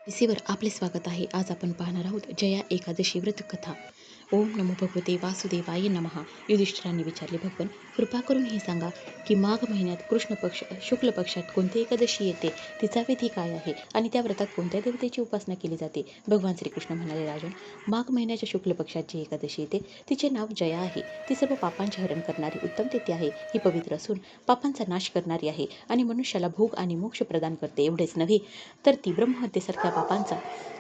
वर आपले स्वागत आहे. आज आपण पाहणार आहोत जया एकादशी व्रत कथा. ओम नमो भगवते वासुदेवाय नमः. युधिष्ठिरांनी विचारले, भगवन कृपा करून हे सांगा की माघ महिन्यात कृष्ण पक्ष शुक्ल पक्षात कोणती एकादशी येते, तिचा विधी काय आहे आणि त्या व्रतात कोणत्या देवतेची उपासना केली जाते? भगवान श्रीकृष्ण म्हणाले, राजन, माघ महिन्याच्या शुक्ल पक्षात जी एकादशी येते तिचे नाव जया आहे. ती सर्व पापांचे हरण करणारी उत्तम तिथी आहे. ही पवित्र असून पापांचा नाश करणारी आहे आणि मनुष्याला भोग आणि मोक्ष प्रदान करते. एवढेच नव्हे तर ती ब्रह्महत्येसारख्या पापांचा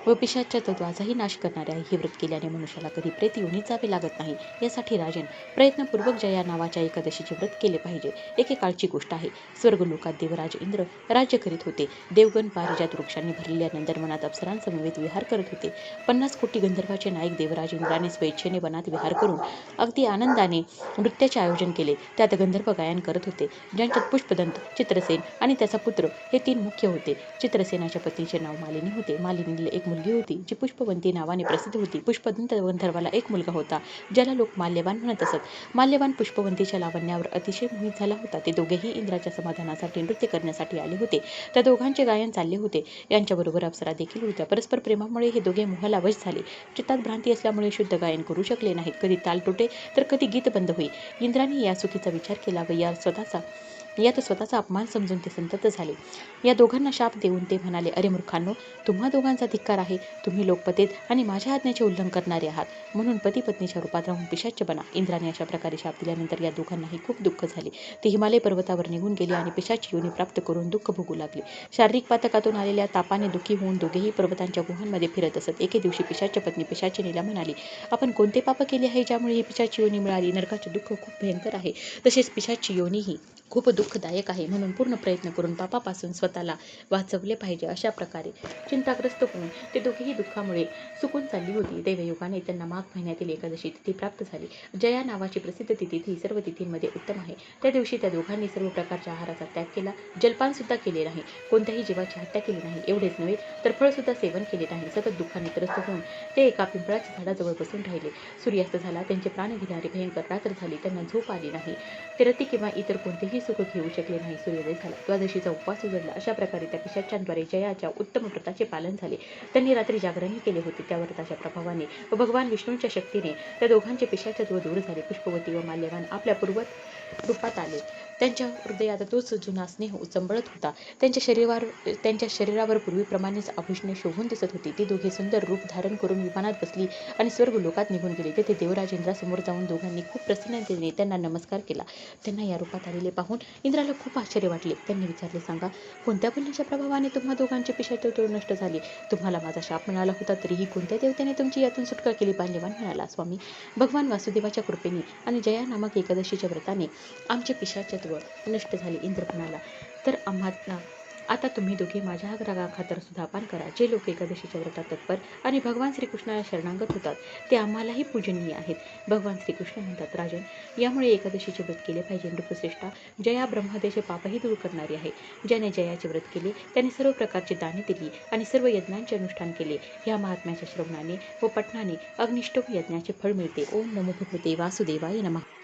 व पिशाच्या तत्वाचाही नाश करणारे आहे. हे व्रत केल्याने मनुष्याला कधी प्रेत योनीत जावे लागत नाही. यासाठी राजन, प्रयत्नपूर्वक जया नावाच्या एकादशीचे व्रत केले पाहिजे. एकेकाळची गोष्ट आहे. स्वर्गलोकात देवराज इंद्र राज्य करीत होते. देवगण पारिजात वृक्षांनी भरलेल्या नंदनवनात अप्सरांसमवेत विहार करत होते. 50 कोटी गंधर्वाचे नायक देवराज इंद्राने स्वेच्छेने वनात विहार करून अगदी आनंदाने नृत्याचे आयोजन केले. त्यात गंधर्व गायन करत होते, ज्यांच्यात पुष्पदंत, चित्रसेन आणि त्याचा पुत्र हे 3 मुख्य होते. चित्रसेनाच्या पत्नीचे नाव मालिनी होते. मालिनीला एक मुलगी होती जी पुष्पवंती नावाने प्रसिद्ध होती. पुष्पदंत गंधर्वाला एक मुलगा होता ज्याला लोक माल्यवान म्हणत असत. माल्यवान पुष्पवंतीच्या लावण्यावर अतिशय मोहित झाला होता. ते दोघेही इंद्राच्या समाधानासाठी नृत्य करण्यासाठी आले होते. त्या दोघांचे गायन चालले होते. यांच्याबरोबर अप्सरा देखील होत्या. परस्पर प्रेमामुळे हे दोघे मोहाला वश झाले. चित्तात भ्रांती असल्यामुळे शुद्ध गायन करू शकले नाहीत. कधी ताल तुटे तर कधी गीत बंद होई. इंद्राने या चुकीचा विचार केला व यात स्वतःचा अपमान समजून ते संतप्त झाले. या दोघांना शाप देऊन ते म्हणाले, अरे मूर्खांनो, तुम्हा दोघांचा धिक्कार आहे. तुम्ही लोकपतेत आणि माझ्या आज्ञेचे उल्लंघन करणारे आहात. म्हणून पती पत्नीच्या रूपात राहून पिशाच्य बना. इंद्राने अशा प्रकारे शाप दिल्यानंतर या दोघांनाही खूप दुःख झाले. ते हिमालय पर्वतावर निघून गेले आणि पिशाची योनी प्राप्त करून दुःख भोगू लागले. शारीरिक पातकातून आलेल्या तापाने दुःखी होऊन दोघेही पर्वतांच्या गुहांमध्ये फिरत असत. एके दिवशी पिशाच्य पत्नी पिशाचिनीला म्हणाली, आपण कोणते पाप केले आहे ज्यामुळे ही पिशाची योनी मिळाली? नरकाचे दुःख खूप भयंकर आहे. तसेच पिशाची योनीही खूप दुःखदायक आहे. म्हणून पूर्ण प्रयत्न करून पापापासून स्वतःला वाचवले पाहिजे. अशा प्रकारे चिंताग्रस्त होऊन ते दोघेही दुःखामुळे सुकून चालली होती. दैवयोगाने त्यांना माघ महिन्यातील एकादशी तिथी प्राप्त झाली. जया नावाची प्रसिद्ध तिथी ही सर्व तिथींमध्ये उत्तम आहे. त्या दिवशी त्या दोघांनी सर्व प्रकारच्या आहाराचा त्याग केला. जलपान सुद्धा केले नाही. कोणत्याही जीवाची हत्या केली नाही. एवढेच नव्हे तर फळ सुद्धा सेवन केले नाही. सतत दुःखाने त्रस्त होऊन ते एका पिंपळाच्या झाडाजवळ बसून राहिले. सूर्यास्त झाला. त्यांचे प्राण घेणारी भयंकर रात्र झाली. त्यांना झोप आली नाही. ते रती किंवा इतर कोणतेही सुख घेऊ शकले नाही. सूर्योदय झाला. द्वादशीचा उपवास उघडला. अशा प्रकारे त्या पिशाच्यांद्वारे जयाच्या उत्तम व्रताचे पालन झाले. त्यांनी रात्री जागरणही केले होते. त्या व्रताच्या प्रभावाने व भगवान विष्णूंच्या शक्तीने त्या दोघांचे पिशाचत्व दूर झाले. पुष्पवती व माल्यवान आपल्या पूर्वत रूपात आले. त्यांच्या हृदयात तोच जुना स्नेह उचंबळत होता. त्यांच्या शरीरावर पूर्वीप्रमाणेच आभूषणे शोभून दिसत होती. ती दोघे सुंदर रूप धारण करून विमानात बसली आणि स्वर्गलोकात निघून गेली. तेथे देवराज इंद्रासमोर जाऊन दोघांनी खूप प्रसन्नतेने त्यांना नमस्कार केला. त्यांना या रूपात आलेले पाहून इंद्राला खूप आश्चर्य वाटले. त्यांनी विचारले, सांगा, कोणत्या पुण्याच्या प्रभावाने तुम्हा दोघांचे पिशाचत्व नष्ट झाले? तुम्हाला माझा शाप मिळाला होता, तरीही कोणत्या देवतेने तुमची यातून सुटका केली? माल्यवान म्हणाला, स्वामी, भगवान वासुदेवाच्या कृपेने आणि जया नामक एकादशीच्या व्रताने आमचे पिशाचत्व नष्ट झाले. इंद्र म्हणाला, तर आम्हाला आता तुम्ही दोघे माझ्या आग्रहाखातर सुधापान करा. जे लोक एकादशीच्या व्रतात तत्पर आणि भगवान श्रीकृष्णाला शरणागत होतात ते आम्हालाही पूजनीय आहेत. भगवान श्रीकृष्ण म्हणतात, राजन, यामुळे एकादशीचे व्रत केले पाहिजे. नृपश्रेष्ठा, जया ब्रह्मदेचे पापही दूर करणारी आहे. ज्याने जयाचे व्रत केले त्याने सर्व प्रकारची दाने दिली आणि सर्व यज्ञांचे अनुष्ठान केले. या महात्म्याच्या श्रवणाने व पठणाने अग्निष्टोम यज्ञाचे फळ मिळते. ओम नमो भगवते वासुदेवाय नमः.